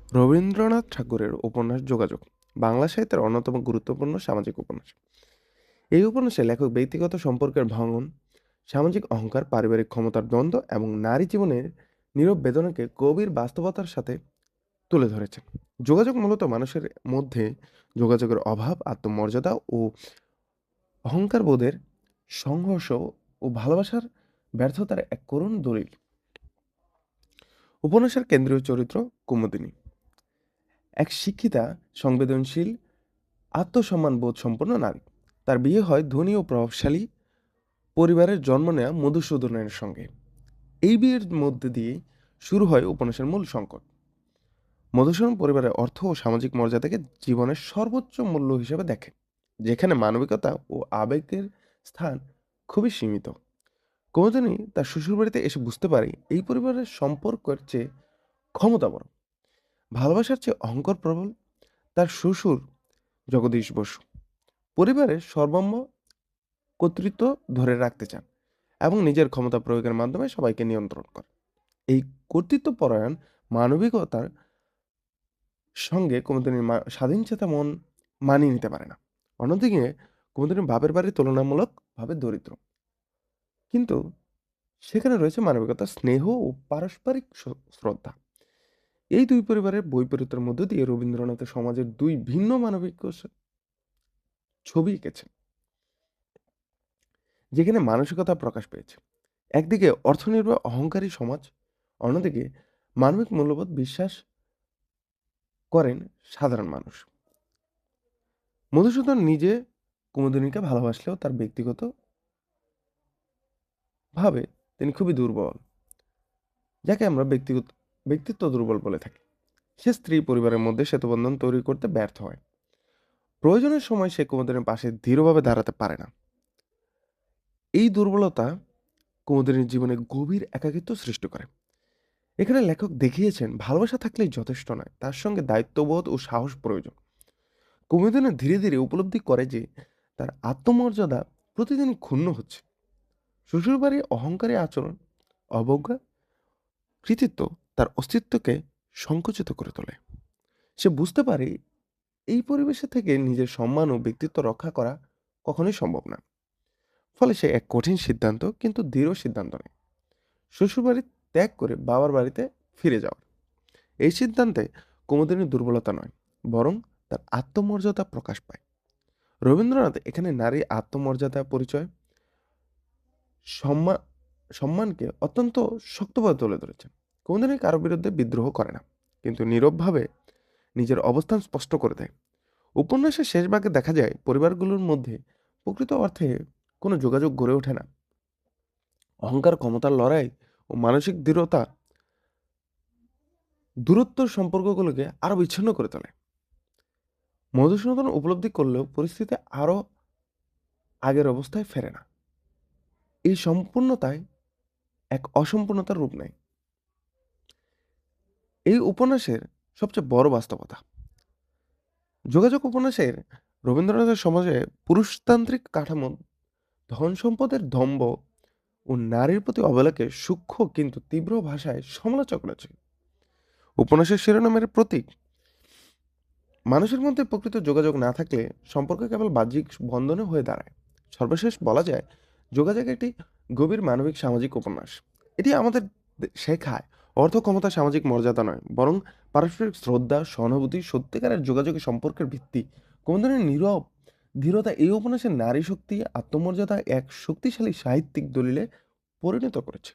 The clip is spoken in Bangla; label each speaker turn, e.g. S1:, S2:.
S1: রবীন্দ্রনাথ ঠাকুরের উপন্যাস যোগাযোগ বাংলা সাহিত্যের অন্যতম গুরুত্বপূর্ণ সামাজিক উপন্যাস। এই উপন্যাসে লেখক ব্যক্তিগত সম্পর্কের ভাঙন, সামাজিক অহংকার, পারিবারিক ক্ষমতার দ্বন্দ্ব এবং নারী জীবনের নীরব বেদনাকে গভীর বাস্তবতার সাথে তুলে ধরেছেন। যোগাযোগ মূলত মানুষের মধ্যে যোগাযোগের অভাব, আত্মমর্যাদা ও অহংকার বোধের সংঘর্ষ ও ভালোবাসার ব্যর্থতার এক করুণ দলিল। উপন্যাসের কেন্দ্রীয় চরিত্র কুমুদিনী, এক শিক্ষিতা, সংবেদনশীল, আত্মসম্মান বোধ সম্পন্ন নারী। তার বিয়ে হয় ধনী ও প্রভাবশালী পরিবারের জন্ম নেওয়া মধুসূদনের সঙ্গে। এই বিয়ের মধ্যে দিয়ে শুরু হয় উপন্যাসের মূল সংকট। মধুসূদন পরিবারের অর্থ ও সামাজিক মর্যাদাকে জীবনের সর্বোচ্চ মূল্য হিসেবে দেখে, যেখানে মানবিকতা ও আবেগের স্থান খুবই সীমিত। কোনোদিনই তার শ্বশুরবাড়িতে এসে বুঝতে পারে এই পরিবারের সম্পর্কের চেয়ে ক্ষমতা বড়, ভালোবাসার চেয়ে অহংকার প্রবল। তার শ্বশুর জগদীশ বসু পরিবারের সর্বম্ব কর্তৃত্ব ধরে রাখতে চান এবং নিজের ক্ষমতা প্রয়োগের মাধ্যমে সবাইকে নিয়ন্ত্রণ করে। এই কর্তৃত্বপরায়ণ মানবিকতার সঙ্গে কুমুদিনীর স্বাধীনচেতা মন মানিয়ে নিতে পারে না। অন্যদিকে কুমুদিনীর বাপের বাড়ি তুলনামূলকভাবে দরিদ্র, কিন্তু সেখানে রয়েছে মানবিকতা, স্নেহ ও পারস্পরিক শ্রদ্ধা। এই দুই পরিবারের বৈপরীত্যের মধ্য দিয়ে রবীন্দ্রনাথের সমাজের দুই ভিন্ন মানবিক ছবি এঁকেছেন, যেখানে মানসিকতা প্রকাশ পেয়েছে। একদিকে অর্থনির্ভর অহংকারী সমাজ, অন্যদিকে মানবিক মূল্যবোধ বিশ্বাস করেন সাধারণ মানুষ। মধুসূদন নিজে কুমুদিনীকে ভালোবাসলেও তার ব্যক্তিগত ভাবে তিনি খুবই দুর্বল, যাকে আমরা ব্যক্তিত্ব দুর্বল বলে থাকি। সে স্ত্রী পরিবারের মধ্যে সেতুবন্ধন তৈরি করতে ব্যর্থ হয়। প্রয়োজনের সময় সে কুমুদিনীর পাশে দৃঢ়ভাবে দাঁড়াতে পারে না। এই দুর্বলতা কুমুদিনীর জীবনে গভীর একাকিত্ব সৃষ্টি করে। এখানে লেখক দেখিয়েছেন ভালোবাসা থাকলেই যথেষ্ট নয়, তার সঙ্গে দায়িত্ববোধ ও সাহস প্রয়োজন। কুমুদিনী ধীরে ধীরে উপলব্ধি করে যে তার আত্মমর্যাদা প্রতিদিনই ক্ষুণ্ণ হচ্ছে। শ্বশুরবাড়ির অহংকারী আচরণ, অবজ্ঞা, কৃতিত্ব তার অস্তিত্বকে সংকুচিত করে তোলে। সে বুঝতে পারে এই পরিবেশে থেকে নিজের সম্মান ও ব্যক্তিত্ব রক্ষা করা কখনোই সম্ভব না। ফলে সে এক কঠিন সিদ্ধান্ত, কিন্তু দৃঢ় সিদ্ধান্ত নেয়, শ্বশুরবাড়ি ত্যাগ করে বাবার বাড়িতে ফিরে যাওয়ার। এই সিদ্ধান্তে কুমুদিনীর দুর্বলতা নয়, বরং তার আত্মমর্যাদা প্রকাশ পায়। রবীন্দ্রনাথ এখানে নারী আত্মমর্যাদা পরিচয়, সম্মান সম্মানকে অত্যন্ত শক্তভাবে তুলে ধরেছেন। কুমুদিনী কারো বিরুদ্ধে বিদ্রোহ করে না, কিন্তু নীরবভাবে নিজের অবস্থান স্পষ্ট করে দেয়। উপন্যাসের শেষ ভাগে দেখা যায় পরিবারগুলোর মধ্যে প্রকৃত অর্থে কোনো যোগাযোগ গড়ে ওঠে না। অহংকার, ক্ষমতার লড়াই ও মানসিক দৃঢ়তা দূরত্বর সম্পর্কগুলোকে আরো বিচ্ছিন্ন করে তোলে। মধুসূদন উপলব্ধি করলেও পরিস্থিতি আরো আগের অবস্থায় ফেরে না। এই সম্পূর্ণতায় এক অসম্পূর্ণতার রূপ নেয়। এই উপন্যাসের সবচেয়ে বড় বাস্তবতা। যোগাযোগ উপন্যাসের রবীন্দ্রনাথের সমাজে পুরুষতান্ত্রিক কাঠামো, ধন সম্পদের দম্ভ ও নারীর প্রতি অবহেলাকে সূক্ষ্ম কিন্তু তীব্র ভাষায় সমালোচনা করেছে। উপন্যাসের শিরোনামের প্রতীক, মানুষের মধ্যে প্রকৃত যোগাযোগ না থাকলে সম্পর্ক কেবল বাহ্যিক বন্ধনে হয়ে দাঁড়ায়। সর্বশেষ বলা যায় যোগাযোগ একটি গভীর মানবিক সামাজিক উপন্যাস। এটি আমাদের শেখায় অর্থ, ক্ষমতা, সামাজিক মর্যাদা নয়, বরং পারস্পরিক শ্রদ্ধা, সহানুভূতি সত্যিকারের যোগাযোগের সম্পর্কের ভিত্তি। কোন ধরনের নীরব ধীরতা এই উপন্যাসের নারী শক্তি, আত্মমর্যাদা এক শক্তিশালী সাহিত্যিক দলিলে পরিণত করেছে।